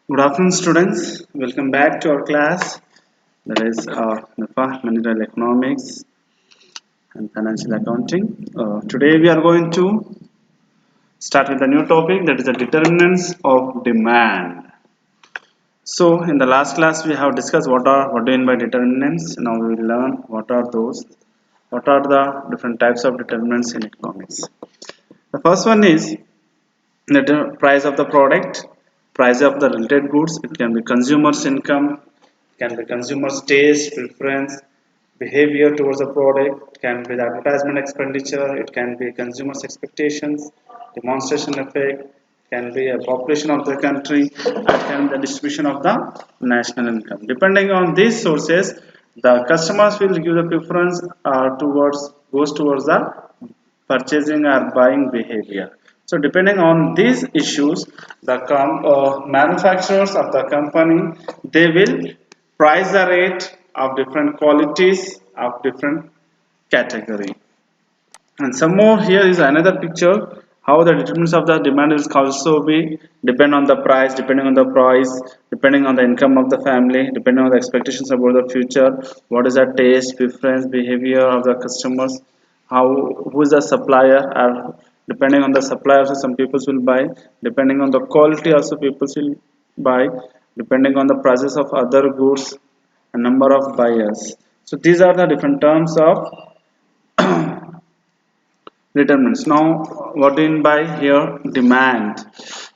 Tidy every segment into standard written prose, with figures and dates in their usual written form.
Good afternoon, students. Welcome back to our class. That is MEFA, Managerial Economics and Financial Accounting. Today we are going to start with a new topic, that is the determinants of demand. So, in the last class we have discussed what do you mean by determinants. Now we will learn what are those, what are the different types of determinants in economics. The first one is the price of the product, price of the related goods. It can be consumers' income, can be consumers' taste, preference, behavior towards the product, it can be the advertisement expenditure, it can be consumers' expectations, demonstration effect, can be a population of the country, it can be the distribution of the national income. Depending on these sources, the customers will give the preference goes towards the purchasing or buying behavior. So depending on these issues, the manufacturers of the company, they will price the rate of different qualities of different category. And some more, here is another picture how the determinants of the demand will also be depending on the price, depending on the income of the family, depending on the expectations about the future, what is the taste, preference, behavior of the customers, how who is the supplier, or depending on the supplier also some people will buy, depending on the quality also people will buy, depending on the prices of other goods and number of buyers. So these are the different terms of determinants. Now, what do you mean by here? Demand.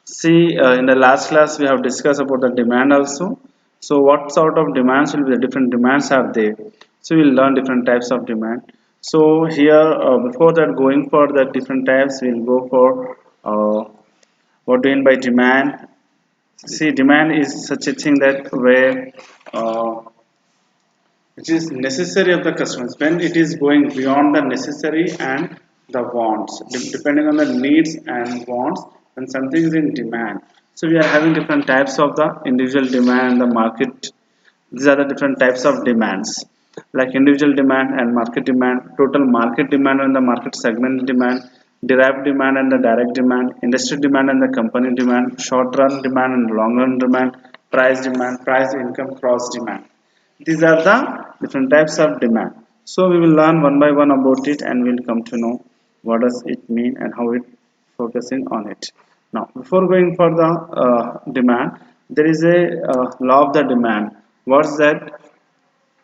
See, in the last class we have discussed about the demand also. So, what sort of demands will be the different demands are there? So, we will learn different types of demand. So, here before that, going for the different types, we will go for what do you mean by demand? See, demand is such a thing that where uh, it is necessary of the customers when it is going beyond the necessary and the wants, depending on the needs and wants, when something is in demand. So we are having different types of the individual demand and the market. These are the different types of demands, like individual demand and market demand, total market demand and the market segment demand, derived demand and the direct demand, industry demand and the company demand, short run demand and long run demand, price demand, price income cross demand. These are the different types of demand. So we will learn one by one about it and we'll come to know what does it mean and how it focusing on it. Now, before going for the demand, there is a law of the demand. What's that?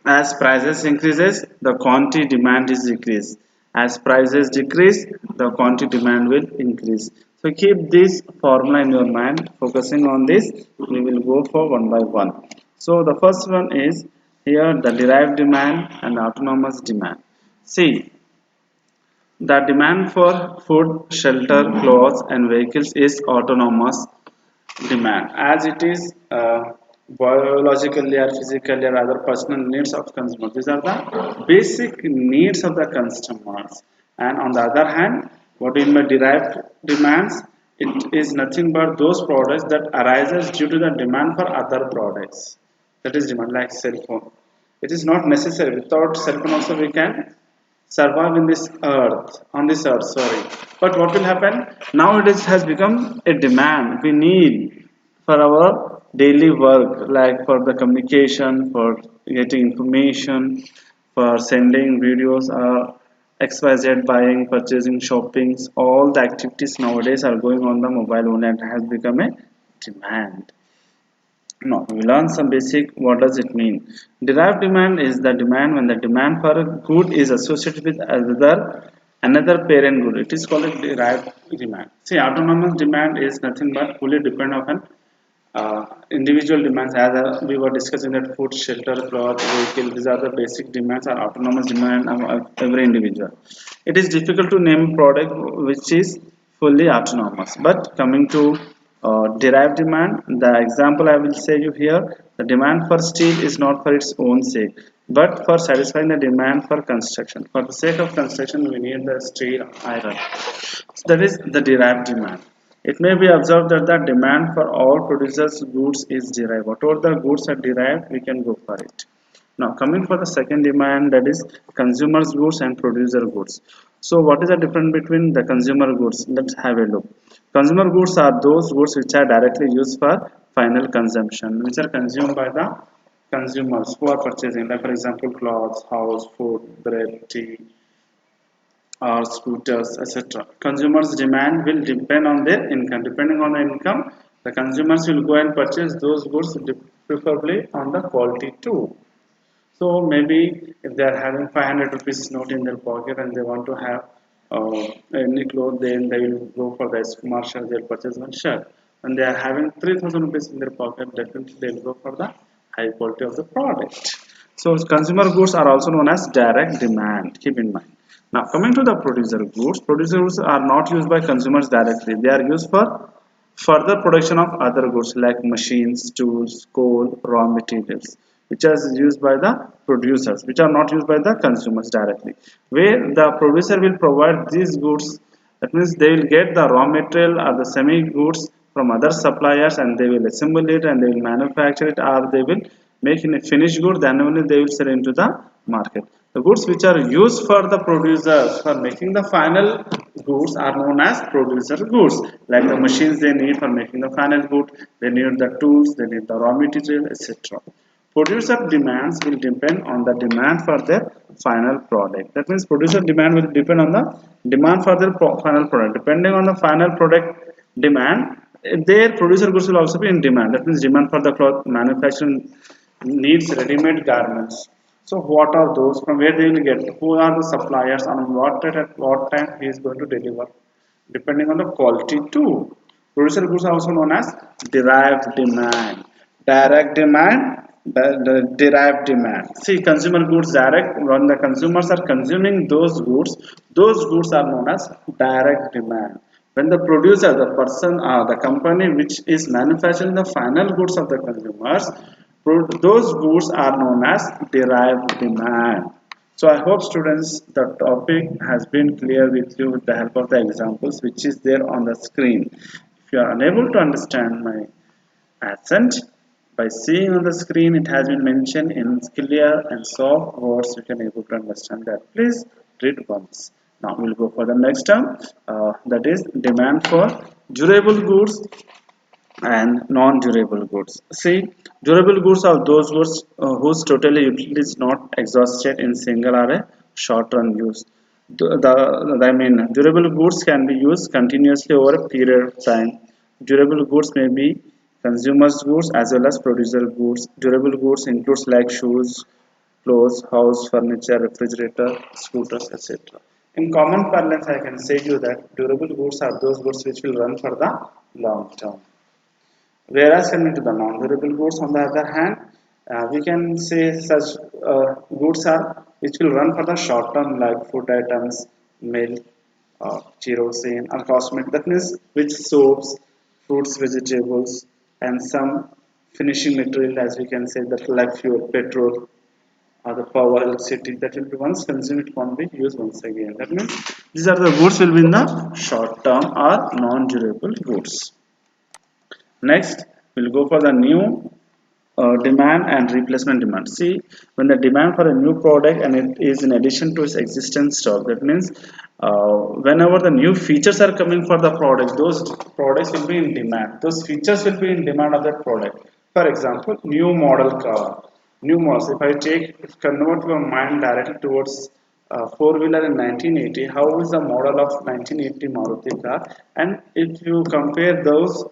As prices increases, the quantity demand is decreased. As prices decrease, the quantity demand will increase. So keep this formula in your mind. Focusing on this, we will go for one by one. So the first one is here the derived demand and autonomous demand. See, the demand for food, shelter, clothes, and vehicles is autonomous demand, as it is biologically or physically or other personal needs of consumers. These are the basic needs of the customers. And on the other hand, what in my derived demands, it is nothing but those products that arises due to the demand for other products. That is demand, like cell phone. It is not necessary. Without cell phone also we can survive in this earth, on this earth, sorry. But what will happen now, it is has become a demand we need for our daily work, like for the communication, for getting information, for sending videos, xyz, buying, purchasing, shoppings, all the activities nowadays are going on the mobile only and has become a demand. No, we learn some basic. What does it mean? Derived demand is the demand when the demand for a good is associated with another parent good. It is called a derived demand. See, autonomous demand is nothing but fully depend on individual demands. As we were discussing that food, shelter, cloth, vehicle. These are the basic demands or autonomous demand of every individual. It is difficult to name a product which is fully autonomous. But coming to derived demand, the example I will say you here, the demand for steel is not for its own sake, but for satisfying the demand for construction. For the sake of construction, we need the steel, iron. So that is the derived demand. It may be observed that the demand for all producers goods is derived. Whatever the goods are derived, we can go for it. Now coming for the second demand, that is consumers goods and producer goods. So what is the difference between the consumer goods? Let's have a look. Consumer goods are those goods which are directly used for final consumption, which are consumed by the consumers who are purchasing, like for example clothes, house, food, bread, tea, or scooters, etc. Consumers' demand will depend on their income. Depending on the income, the consumers will go and purchase those goods, preferably on the quality too. So maybe if they are having 500 rupees note in their pocket and they want to have any clothes, then they will go for the smart shirt. They'll purchase one shirt. And they are having 3,000 rupees in their pocket, definitely they'll go for the high quality of the product. So consumer goods are also known as direct demand. Keep in mind. Now coming to the producer goods are not used by consumers directly. They are used for further production of other goods like machines, tools, coal, raw materials, which are used by the producers, which are not used by the consumers directly. Where the producer will provide these goods, that means they will get the raw material or the semi goods from other suppliers and they will assemble it and they will manufacture it, or they will make in a finished good, then only they will sell into the market. The goods which are used for the producers for making the final goods are known as producer goods. Like the machines they need for making the final good, they need the tools, they need the raw material, etc. Producer demands will depend on the demand for their final product. That means producer demand will depend on the demand for their final product. Depending on the final product demand, their producer goods will also be in demand. That means demand for the cloth manufacturing needs ready-made garments. So what are those? From where they will get? Who are the suppliers? On what rate at what time he is going to deliver? Depending on the quality too. Producer goods are also known as derived demand. Direct demand, the derived demand. See, consumer goods direct, when the consumers are consuming those goods are known as direct demand. When the producer, the person, the company which is manufacturing the final goods of the consumers, those goods are known as derived demand. So I hope students the topic has been clear with you with the help of the examples which is there on the screen. If you are unable to understand my accent, by seeing on the screen it has been mentioned in clear and soft words you can able to understand that. Please read once. Now we'll go for the next term, that is demand for durable goods and non-durable goods. See, durable goods are those goods whose total utility is not exhausted in single or a short-run use. I mean, durable goods can be used continuously over a period of time. Durable goods may be consumers goods as well as producer goods. Durable goods includes like shoes, clothes, house, furniture, refrigerator, scooters, etc. In common parlance, I can say to you that durable goods are those goods which will run for the long term. Whereas coming to the non-durable goods, on the other hand, we can say such goods are which will run for the short term, like food items, milk, kerosene, or cosmetic. That means which soaps, fruits, vegetables, and some finishing material, as we can say that like fuel, petrol, or the power, electricity. That will be once consumed, it won't be used once again. That means these are the goods will be in the short term or non-durable goods. Next, we'll go for the new demand and replacement demand. See, when the demand for a new product and it is in addition to its existing stock, that means whenever the new features are coming for the product, those products will be in demand. Those features will be in demand of that product. For example, new model car, new models. If convert your mind directly towards four-wheeler in 1980, how is the model of 1980 Maruti car? And if you compare those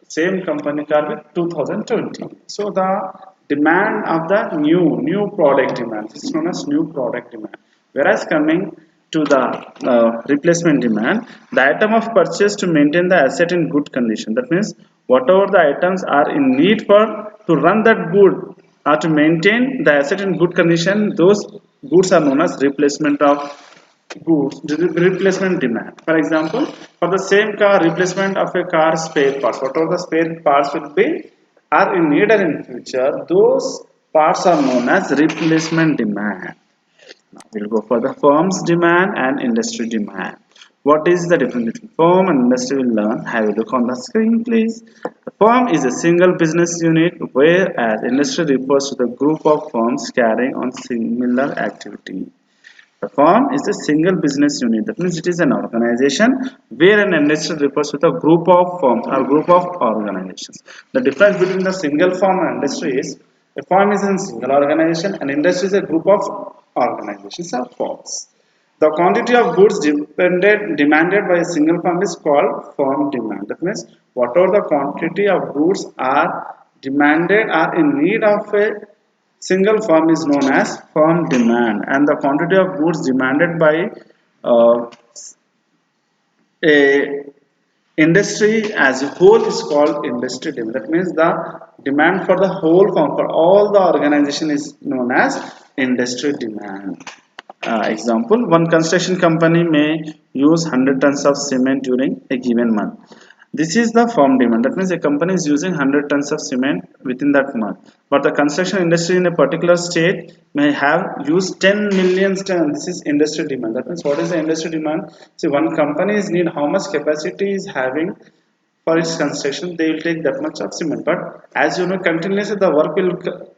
same company car with 2020, so the demand of the new product demand is known as new product demand. Whereas coming to the replacement demand, the item of purchase to maintain the asset in good condition. That means whatever the items are in need for to run that good or to maintain the asset in good condition, those goods are known as replacement of goods, replacement demand. For example, for the same car, replacement of a car spare parts, whatever the spare parts will be are in need or in future, those parts are known as replacement demand. Now we'll go for the firm's demand and industry demand. What is the difference between firm and industry? We'll learn. Have a look on the screen, please. The firm is a single business unit, whereas industry refers to the group of firms carrying on similar activity. The firm is a single business unit. That means it is an organization where an industry refers to a group of firms or group of organizations. The difference between the single firm and industry is a firm is a single organization and industry is a group of organizations or firms. The quantity of goods demanded by a single firm is called firm demand. That means whatever the quantity of goods are demanded or in need of a single firm is known as firm demand, and the quantity of goods demanded by uh, a industry as a whole is called industry demand. That means the demand for the whole firm for all the organization is known as industry demand. Example, one construction company may use 100 tons of cement during a given month. This is the firm demand. That means a company is using 100 tons of cement within that month. But the construction industry in a particular state may have used 10 million tons. This is industry demand. That means what is the industry demand? See, one company is need how much capacity is having for its construction, they will take that much of cement. But as you know, continuously the work will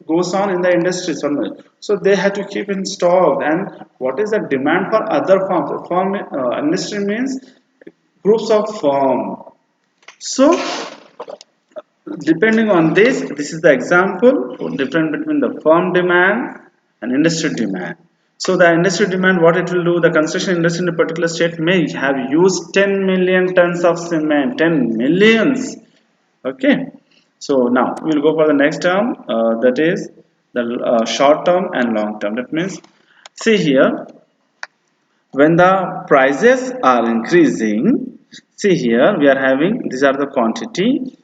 goes on in the industry somewhere. So they have to keep in stock. And what is the demand for other firms? Firm industry means groups of firm. So depending on this is the example different between the firm demand and industry demand. So the industry demand, what it will do, the construction industry in a particular state may have used 10 million tons of cement, 10 millions. Okay, so now we'll go for the next term, that is the short term and long term. That means, see here, when the prices are increasing, see here we are having, these are the quantity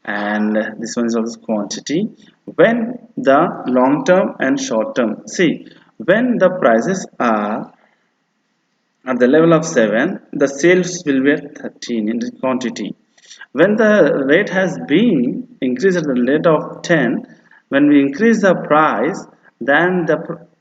and this one is also quantity. When the long term and short term, see, when the prices are at the level of 7, the sales will be at 13 in the quantity. When the rate has been increased at the rate of 10, when we increase the price, then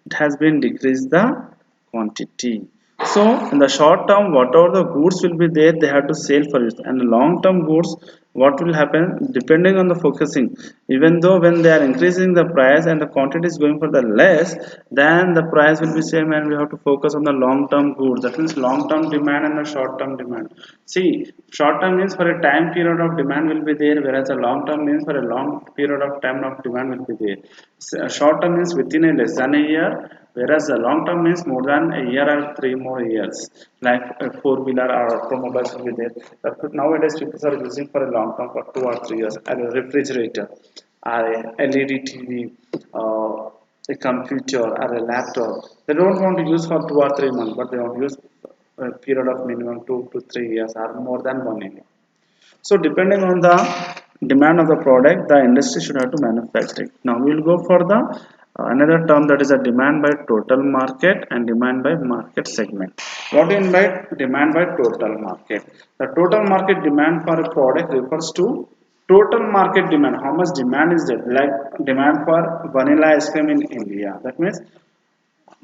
it has been decreased the quantity. So in the short term, whatever the goods will be there, they have to sell for it. And the long term goods, what will happen depending on the focusing, even though when they are increasing the price and the quantity is going for the less, then the price will be same, and we have to focus on the long term goods. That means long term demand and the short term demand. See, short term means for a time period of demand will be there, whereas a long term means for a long period of time of demand will be there. So, short term means within a less than a year, whereas the long term means more than a year or 3 more years, like a four-wheeler or automobiles will be there. But nowadays people are using for a long term for 2 or 3 years, a refrigerator or a LED TV, a computer or a laptop. They don't want to use for 2 or 3 months, but they want to use a period of minimum 2 to 3 years or more than 1 year. So depending on the demand of the product, the industry should have to manufacture it. Now we will go for the another term, that is a demand by total market and demand by market segment. What do you mean by demand by total market? The total market demand for a product refers to total market demand. How much demand is there? Like demand for vanilla ice cream in India. That means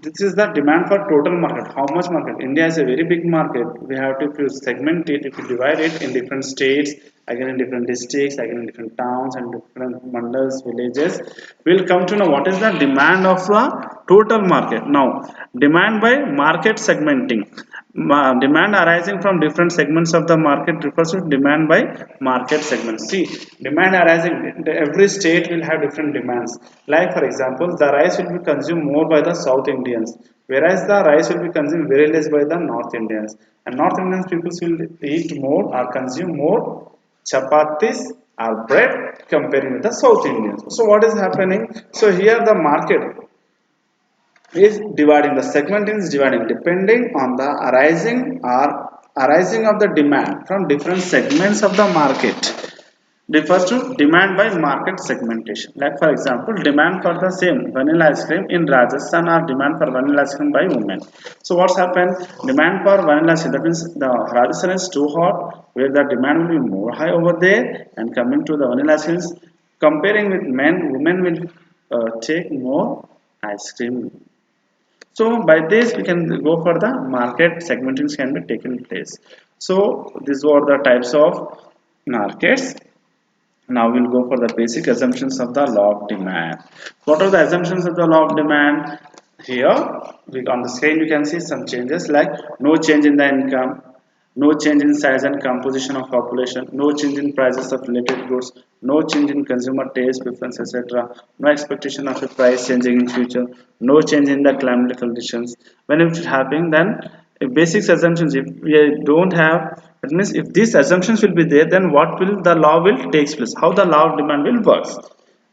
this is the demand for total market. How much market? India is a very big market. We have to, if you segment it, if you divide it in different states, again in different districts, again in different towns and different mandals, villages, we'll come to know what is the demand of the total market. Now demand by market segmenting. Demand arising from different segments of the market refers to demand by market segments. See, demand arising, every state will have different demands. Like for example, the rice will be consumed more by the South Indians, whereas the rice will be consumed very less by the North Indians. And North Indians people will eat more or consume more chapatis or bread comparing with the South Indians. So what is happening? So here the market is dividing, the segment is dividing depending on the arising of the demand from different segments of the market, refers to demand by market segmentation. Like for example, demand for the same vanilla ice cream in Rajasthan or demand for vanilla ice cream by women. So what's happened? Demand for vanilla ice cream, that means the Rajasthan is too hot, where the demand will be more high over there, and coming to the vanilla ice creams, comparing with men, women will take more ice cream. So by this we can go for the market segmenting can be taken place. So these were the types of markets. Now we'll go for the basic assumptions of the law of demand. What are the assumptions of the law of demand? Here on the screen you can see some changes like no change in the income, no change in size and composition of population, no change in prices of related goods, no change in consumer taste preference, etc., no expectation of a price changing in future, no change in the climatic conditions. When it is happening, then if basic assumptions, if we don't have, that means if these assumptions will be there, then what will the law will takes place, how the law of demand will works.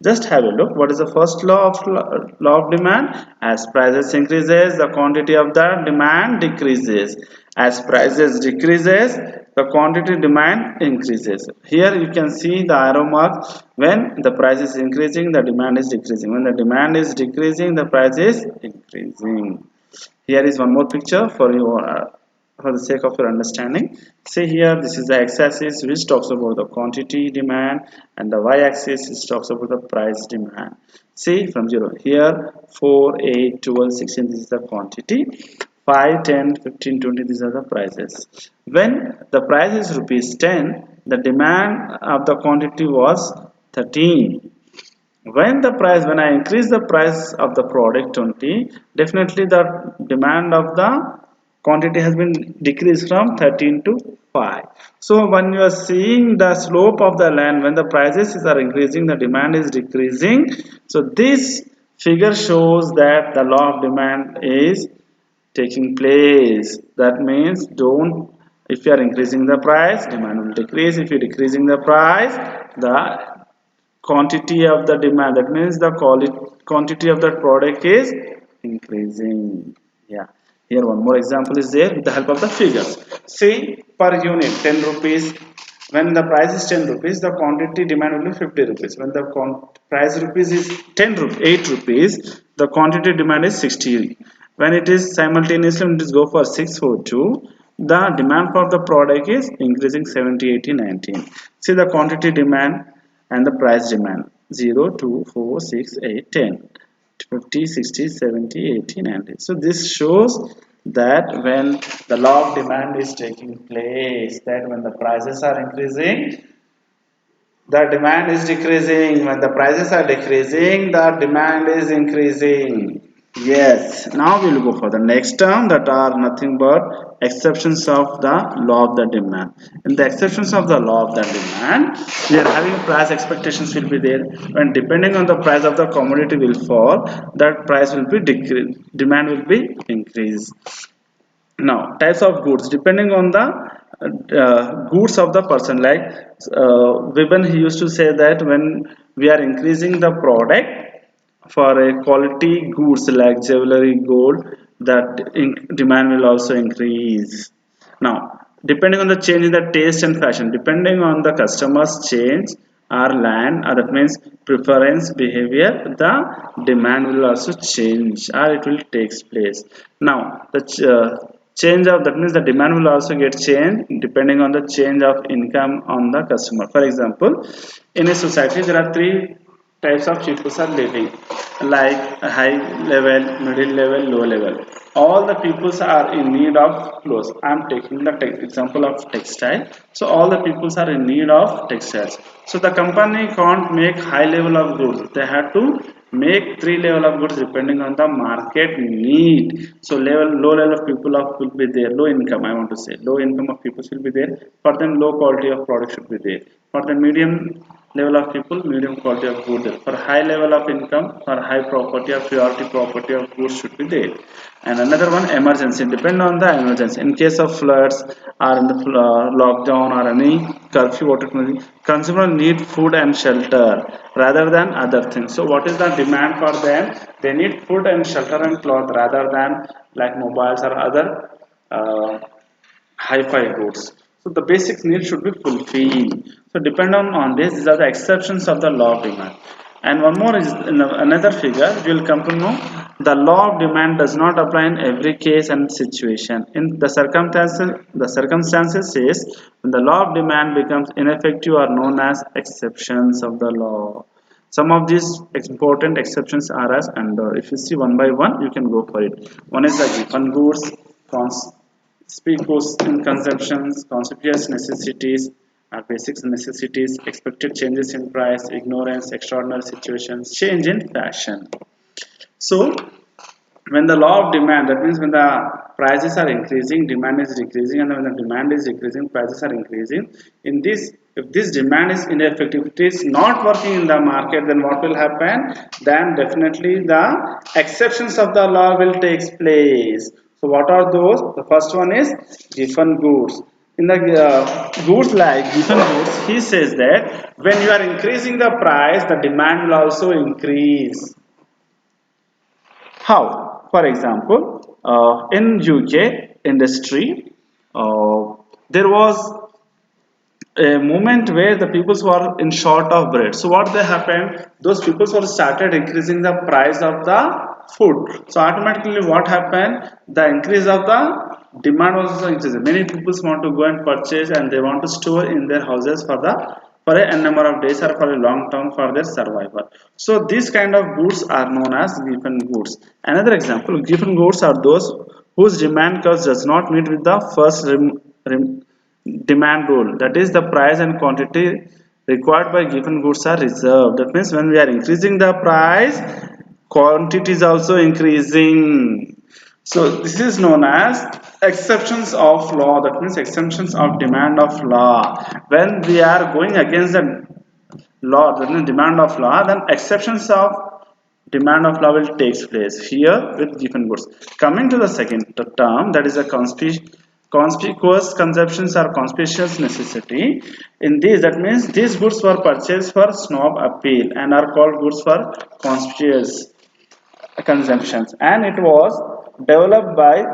Just have a look. What is the first law of demand? As prices increases, the quantity of the demand decreases. As prices decreases, the quantity demand increases. Here you can see the arrow mark. When the price is increasing, the demand is decreasing. When the demand is decreasing, the price is increasing. Here is one more picture for your for the sake of your understanding. See here, this is the x-axis which talks about the quantity demand, and the y-axis which talks about the price demand. See from 0 here, 4, 8, 12, 16, this is the quantity, 5, 10, 15, 20, these are the prices. When the price is rupees 10, the demand of the quantity was 13. When I increase the price of the product 20, definitely the demand of the quantity has been decreased from 13 to 5. So when you are seeing the slope of the line, when the prices are increasing, the demand is decreasing. So this figure shows that the law of demand is taking place. That means don't, if you are increasing the price, demand will decrease. If you are decreasing the price, the quantity of the demand, that means the quantity of that product is increasing. Yeah, here one more example is there with the help of the figures. See, per unit 10 rupees, when the price is 10 rupees, the quantity demand will be 50 rupees. When the price rupees is 10 rupees 8 rupees, the quantity demand is 60. When it is simultaneously, when it is go for 6 or 2, the demand for the product is increasing 70, 80, 19. See the quantity demand and the price demand 0, 2, 4, 6, 8, 10, 50, 60, 70, 80, 90. So this shows that when the law of demand is taking place, that when the prices are increasing, the demand is decreasing. When the prices are decreasing, the demand is increasing. Yes, now we will go for the next term, that are nothing but exceptions of the law of the demand. In the exceptions of the law of the demand, we are having price expectations will be there. When depending on the price of the commodity will fall, that price will be decreased, demand will be increased. Now types of goods, depending on the goods of the person, like Vibhan, he used to say that when we are increasing the product for a quality goods like jewelry, gold, that demand will also increase. Now depending on the change in the taste and fashion, depending on the customers change or land, that means preference behavior, the demand will also change or it will takes place. Now the change of, that means the demand will also get changed depending on the change of income on the customer. For example, in a society there are three types of people are living, like high level, middle level, low level. All the peoples are in need of clothes. I am taking the example of textile. So all the peoples are in need of textiles. So the company can't make high level of goods, they have to make three level of goods depending on the market need. So low level of people of will be there, low income, I want to say low income of people will be there, for them low quality of product should be there. For the medium level of people, medium quality of goods. For high level of income, for high property or priority property of goods should be there. And another one, emergency, depend on the emergency. In case of floods or in the lockdown or any curfew, what it may be, consumer need food and shelter rather than other things. So what is the demand for them? They need food and shelter and cloth rather than like mobiles or other hi-fi goods. So the basic needs should be fulfilled. So depend on this, these are the exceptions of the law of demand. And one more is in another figure, you will come to know the law of demand does not apply in every case and situation. In the circumstances says when the law of demand becomes ineffective are known as exceptions of the law. Some of these important exceptions are as under. If you see one by one, you can go for it. One is the given goods, conspicuous in consumptions, conspicuous necessities, basic necessities, expected changes in price, ignorance, extraordinary situations, change in fashion. So when the law of demand, that means when the prices are increasing, demand is decreasing, and when the demand is decreasing, prices are increasing. In this, if this demand is ineffective, it is not working in the market, then what will happen? Then definitely the exceptions of the law will take place. So what are those? The first one is given goods. In the goods like given goods, he says that when you are increasing the price, the demand will also increase. How? For example, in UK industry, there was a moment where the peoples were in short of bread. So what they happened? Those peoples were started increasing the price of the food. So automatically, what happened? The increase of the demand was also increasing. Many peoples want to go and purchase, and they want to store in their houses for a n number of days or for a long term for their survival. So these kind of goods are known as given goods. Another example, given goods are those whose demand curve does not meet with the first demand rule, that is the price and quantity required by given goods are reserved. That means when we are increasing the price, quantity is also increasing. So this is known as exceptions of law, that means exceptions of demand of law. When we are going against the law, that means demand of law, then exceptions of demand of law will takes place here with given goods. Coming to the second term, that is a conspicuous consumptions or conspicuous necessity. In this, that means these goods were purchased for snob appeal and are called goods for conspicuous consumptions, and it was developed by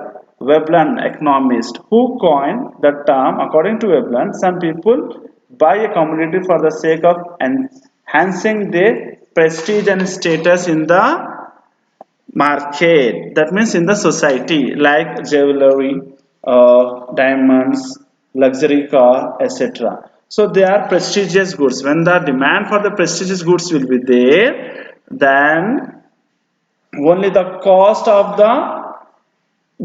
Veblen economist who coined the term. According to Veblen, some people buy a commodity for the sake of enhancing their prestige and status in the market, that means in the society, like jewelry, diamonds, luxury car, etc. So they are prestigious goods. When the demand for the prestigious goods will be there, then only the cost of the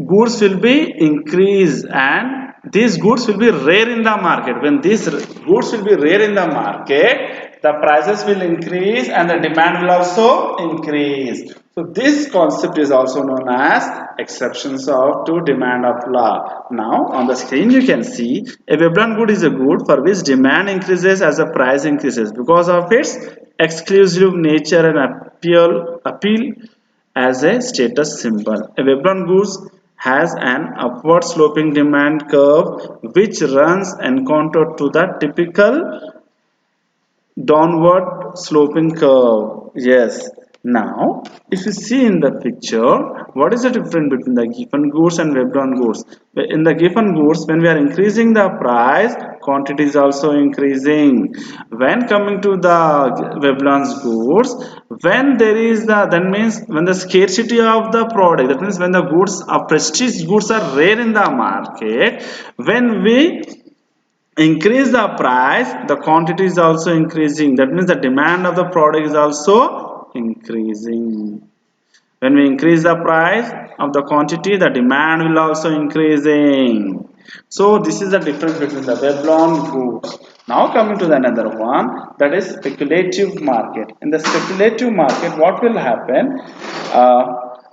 goods will be increased, and these goods will be rare in the market. When these goods will be rare in the market, the prices will increase and the demand will also increase. So this concept is also known as exceptions of to demand of law. Now on the screen you can see a Veblen good is a good for which demand increases as the price increases because of its exclusive nature and appeal as a status symbol. A Veblen goose has an upward sloping demand curve which runs encounter to the typical downward sloping curve. Yes. Now, if you see in the picture, what is the difference between the given goods and Veblen goods? In the given goods, when we are increasing the price, quantity is also increasing. When coming to the Veblen's goods, when there is the, that means when the scarcity of the product, that means when the goods are prestige goods are rare in the market, when we increase the price, the quantity is also increasing. That means the demand of the product is also increasing. When we increase the price of the quantity, the demand will also increasing. So this is the difference between the Veblen goods. Now coming to the another one, that is speculative market. In the speculative market, what will happen?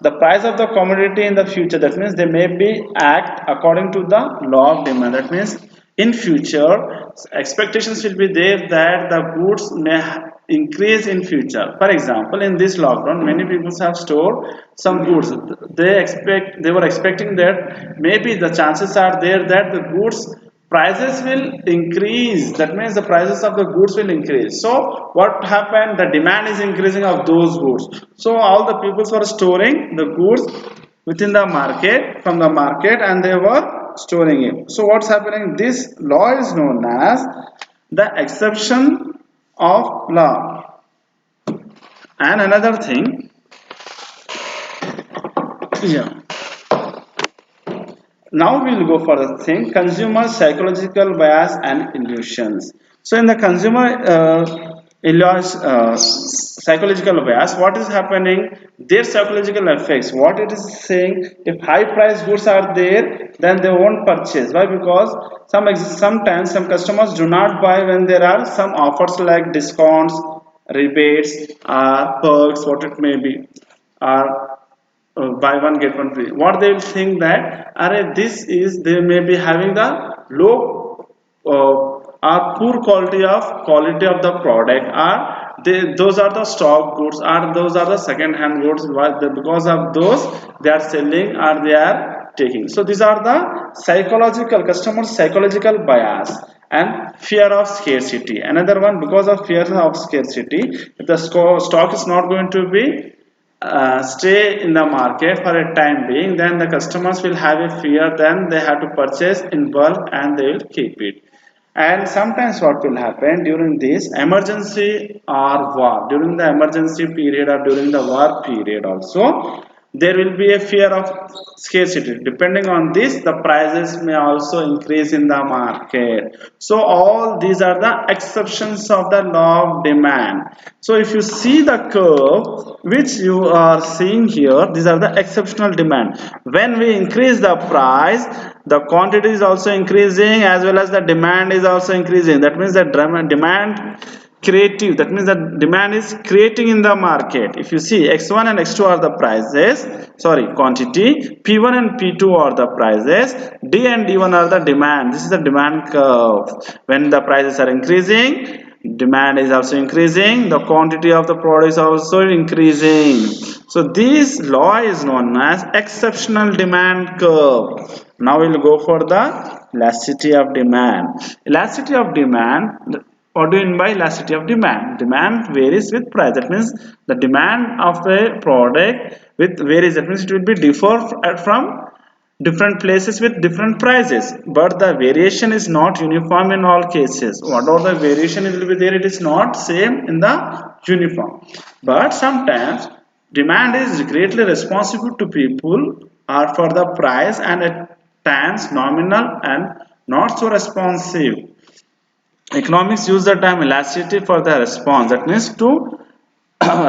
The price of the commodity in the future, that means they may be act according to the law of demand. That means in future expectations will be there that the goods may increase in future. For example, in this lockdown many people have stored some goods. They were expecting that maybe the chances are there that the goods prices will increase. That means the prices of the goods will increase. So what happened? The demand is increasing of those goods. So all the people were storing the goods within the market, from the market, and they were storing it. So what's happening? This law is known as the exception of law. And another thing, yeah. Now we'll go for the thing, consumer psychological bias and illusions. So in the consumer psychological bias, what is happening? Their psychological effects. What it is saying, if high price goods are there, then they won't purchase. Why? Because sometimes some customers do not buy when there are some offers like discounts, rebates, perks, what it may be, or buy one get one free. What they will think that, are this is, they may be having the low or poor quality of the product, or those are the stock goods, or those are the second hand goods. Because of those they are selling or they are taking. So these are the psychological customer psychological bias and fear of scarcity. Another one, because of fear of scarcity, if the stock is not going to be stay in the market for a time being, then the customers will have a fear, then they have to purchase in bulk and they will keep it. And sometimes what will happen during this emergency or war, during the emergency period or during the war period also, there will be a fear of scarcity. Depending on this, the prices may also increase in the market. So all these are the exceptions of the law of demand. So if you see the curve which you are seeing here, these are the exceptional demand. When we increase the price, the quantity is also increasing as well as the demand is also increasing. That means the demand creative, that means the demand is creating in the market. If you see, x1 and x2 are the prices, sorry, quantity, p1 and p2 are the prices, d and d1 are the demand. This is the demand curve. When the prices are increasing, demand is also increasing, the quantity of the product is also increasing. So this law is known as exceptional demand curve. Now we'll go for the elasticity of demand. Elasticity of demand, what do you mean by elasticity of demand? Demand varies with price. That means the demand of a product with varies. That means it will be differ from different places with different prices, but the variation is not uniform in all cases. Whatever the variation will be there, it is not same in the uniform. But sometimes demand is greatly responsive to people or for the price, and at times nominal and not so responsive. Economics use the term elasticity for the response. That means to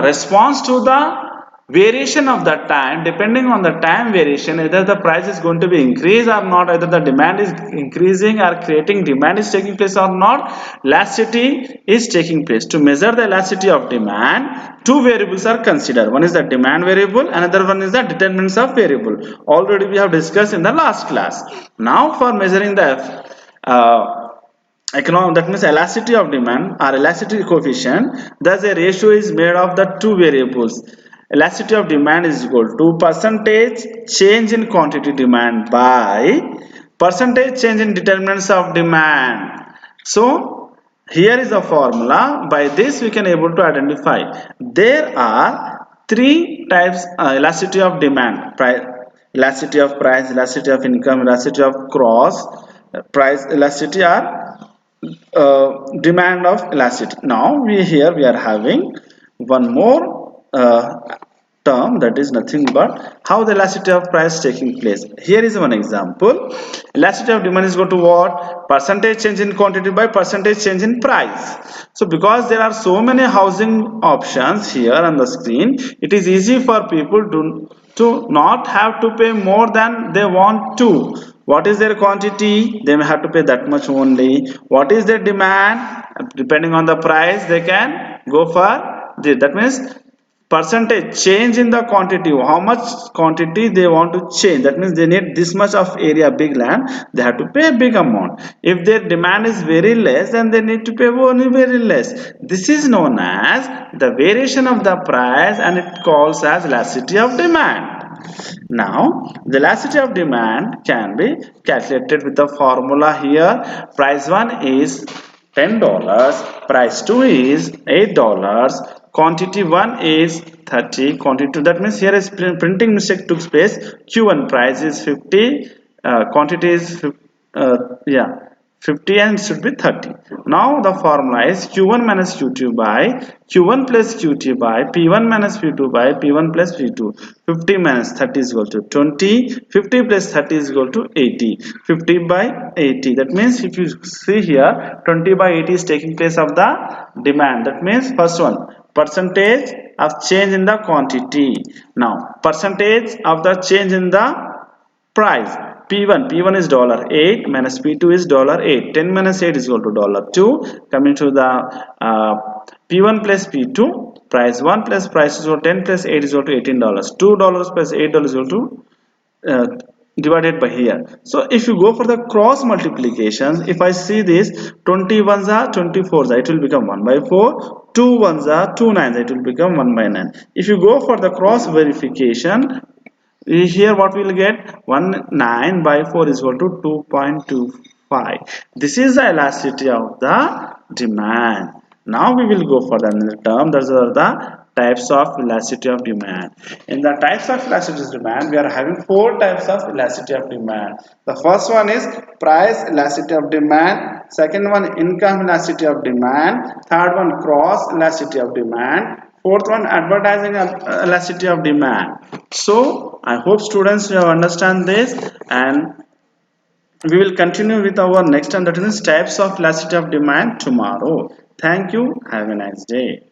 response to the variation of the time. Depending on the time variation, either the price is going to be increased or not, either the demand is increasing or creating demand is taking place or not, elasticity is taking place. To measure the elasticity of demand, two variables are considered. One is the demand variable, another one is the determinants of variable. Already we have discussed in the last class. Now for measuring the that means elasticity of demand or elasticity coefficient, thus a ratio is made of the two variables. Elasticity of demand is equal to percentage change in quantity demand by percentage change in determinants of demand. So here is the formula. By this we can able to identify there are three types elasticity of demand: elasticity of price, elasticity of income, elasticity of cross price elasticity, are demand of elasticity. Now we are having one more term, that is nothing but how the elasticity of price taking place. Here is one example. Elasticity of demand is equal to what? Percentage change in quantity by percentage change in price. So because there are so many housing options here on the screen, it is easy for people to not have to pay more than they want to. What is their quantity? They may have to pay that much only. What is their demand? Depending on the price, they can go for this. That means percentage change in the quantity, how much quantity they want to change. That means they need this much of area, big land, they have to pay a big amount. If their demand is very less, then they need to pay only very less. This is known as the variation of the price, and it calls as elasticity of demand. Now the elasticity of demand can be calculated with the formula here. Price 1 is $10, price 2 is $8, quantity 1 is 30, quantity 2, that means here is printing mistake took place. Q1 price is 50, quantity is 50 and should be 30. Now the formula is Q1 minus Q2 by Q1 plus Q2 by P1 minus P2 by P1 plus P2. 50 minus 30 is equal to 20. 50 plus 30 is equal to 80. 50 by 80. That means if you see here, 20 by 80 is taking place of the demand. That means first one, percentage of change in the quantity. Now percentage of the change in the price. P1 is $8 minus P2 is $8. 10 minus 8 is equal to $2. Coming to the P1 plus P2, price 1 plus price is equal to 10 plus 8 is equal to $18. $2 plus $8 is equal to uh, divided by here. So if you go for the cross multiplications, if I see this 20 ones are 24s, it will become 1 by 4. 2 ones are 2 nines, it will become 1 by 9. If you go for the cross verification, here what we will get 1 9 by 4 is equal to 2.25. This is the elasticity of the demand. Now we will go for the another term. Those are the types of elasticity of demand. In the types of elasticity of demand, we are having four types of elasticity of demand. The first one is price elasticity of demand. Second one, income elasticity of demand. Third one, cross elasticity of demand. Fourth one, advertising elasticity of demand. So I hope students you have understand this, and we will continue with our next and that is types of elasticity of demand tomorrow. Thank you. Have a nice day.